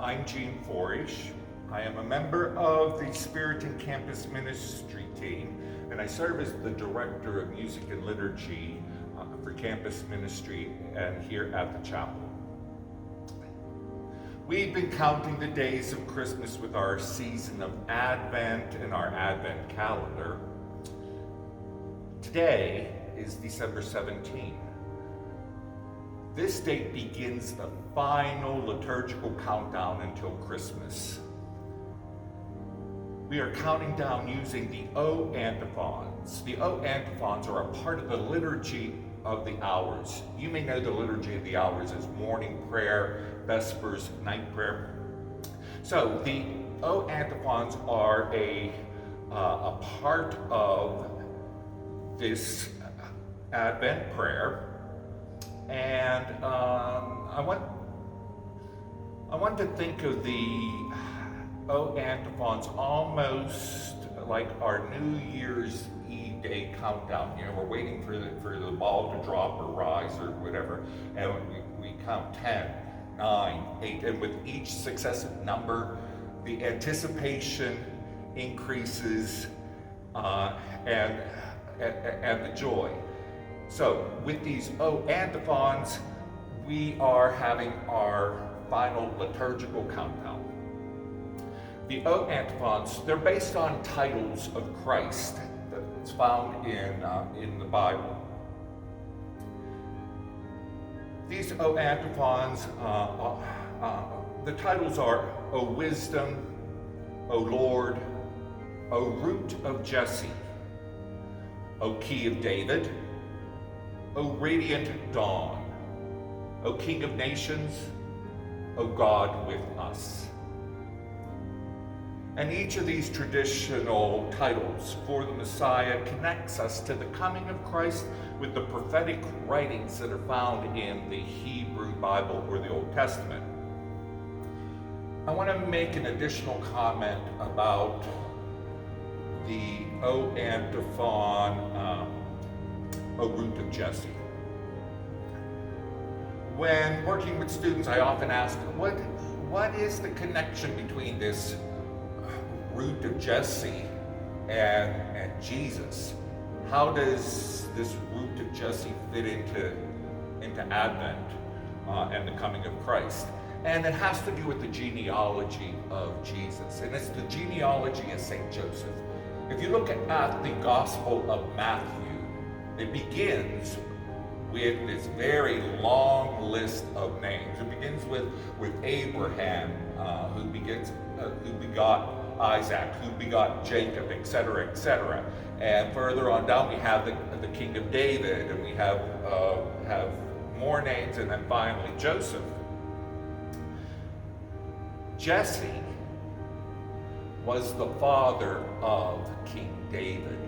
I'm Forish. I am a member of the Spiritan campus ministry team, and I serve as the director of music and liturgy for campus ministry and here at the chapel. We've been counting the days of Christmas with our season of Advent and our Advent calendar. Today is December 17th. This date begins the final liturgical countdown until Christmas. We are counting down using the O antiphons. The O antiphons are a part of the liturgy of the hours. You may know the liturgy of the hours as morning prayer, vespers, night prayer. So the O antiphons are a part of this Advent prayer. And I want to think of the O antiphons almost like our New Year's Eve day countdown. You know, we're waiting for the ball to drop or rise or whatever, and we count 10, 9, 8, and with each successive number, the anticipation increases and the joy. So with these O antiphons, we are having our final liturgical countdown. The O antiphons, they're based on titles of Christ that's found in the Bible. These O antiphons, the titles are O Wisdom, O Lord, O Root of Jesse, O Key of David, O Radiant Dawn, O King of Nations, O God with us. And each of these traditional titles for the Messiah connects us to the coming of Christ with the prophetic writings that are found in the Hebrew Bible or the Old Testament. I want to make an additional comment about the O antiphon, O Root of Jesse. When working with students, I often ask, what is the connection between this root of Jesse and Jesus? How does this root of Jesse fit into Advent and the coming of Christ? And it has to do with the genealogy of Jesus, and it's the genealogy of St. Joseph. If you look at the Gospel of Matthew, it begins with this very long list of names. It begins with Abraham, who begot Isaac, who begot Jacob, etc., etc. And further on down, we have the King of David, and we have more names, and then finally Joseph. Jesse was the father of King David.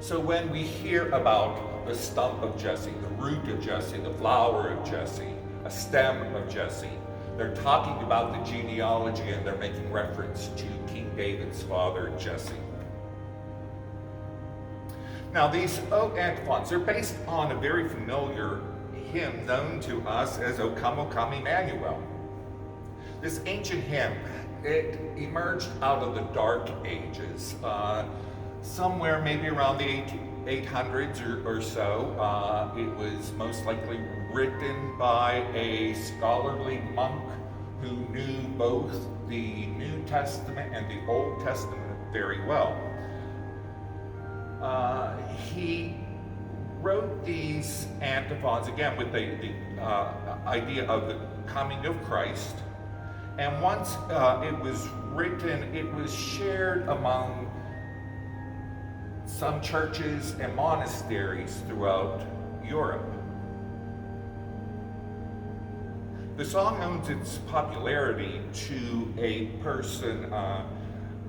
So when we hear about the stump of Jesse, the root of Jesse, the flower of Jesse, a stem of Jesse, they're talking about the genealogy and they're making reference to King David's father, Jesse. Now these O antiphons are based on a very familiar hymn known to us as O Come Emmanuel. This ancient hymn, it emerged out of the Dark Ages, somewhere maybe around the 800s or so. It was most likely written by a scholarly monk who knew both the New Testament and the Old Testament very well. He wrote these antiphons, again, with the idea of the coming of Christ. And once it was written, it was shared among some churches and monasteries throughout Europe. The song owes its popularity to a person,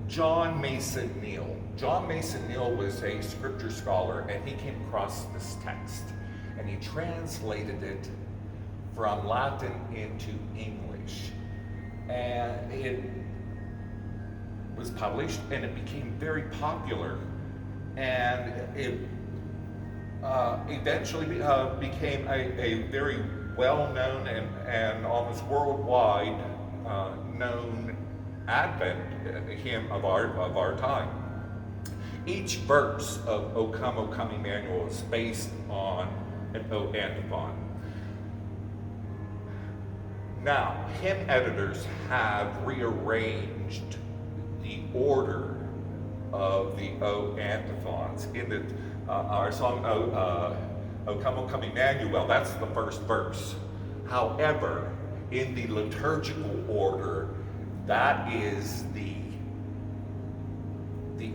John Mason Neale. John Mason Neale was a scripture scholar, and he came across this text, and he translated it from Latin into English. And it was published, and it became very popular, and it eventually became a very well-known and almost worldwide known Advent hymn of our time. Each verse of O Come Emmanuel is based on an O antiphon. Now, hymn editors have rearranged the order of the O antiphons. In our song O Come Emmanuel, that's the first verse. However, in the liturgical order, that is the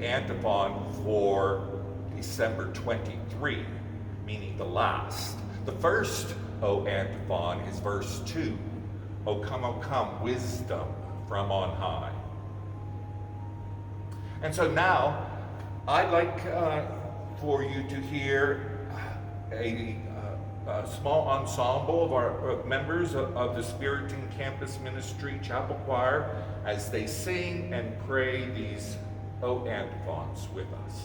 antiphon for December 23, meaning the last. The first O antiphon is verse 2. O come, wisdom from on high. And so now, I'd like for you to hear a small ensemble of our members of the Spiritan Campus Ministry Chapel Choir as they sing and pray these O antiphons with us.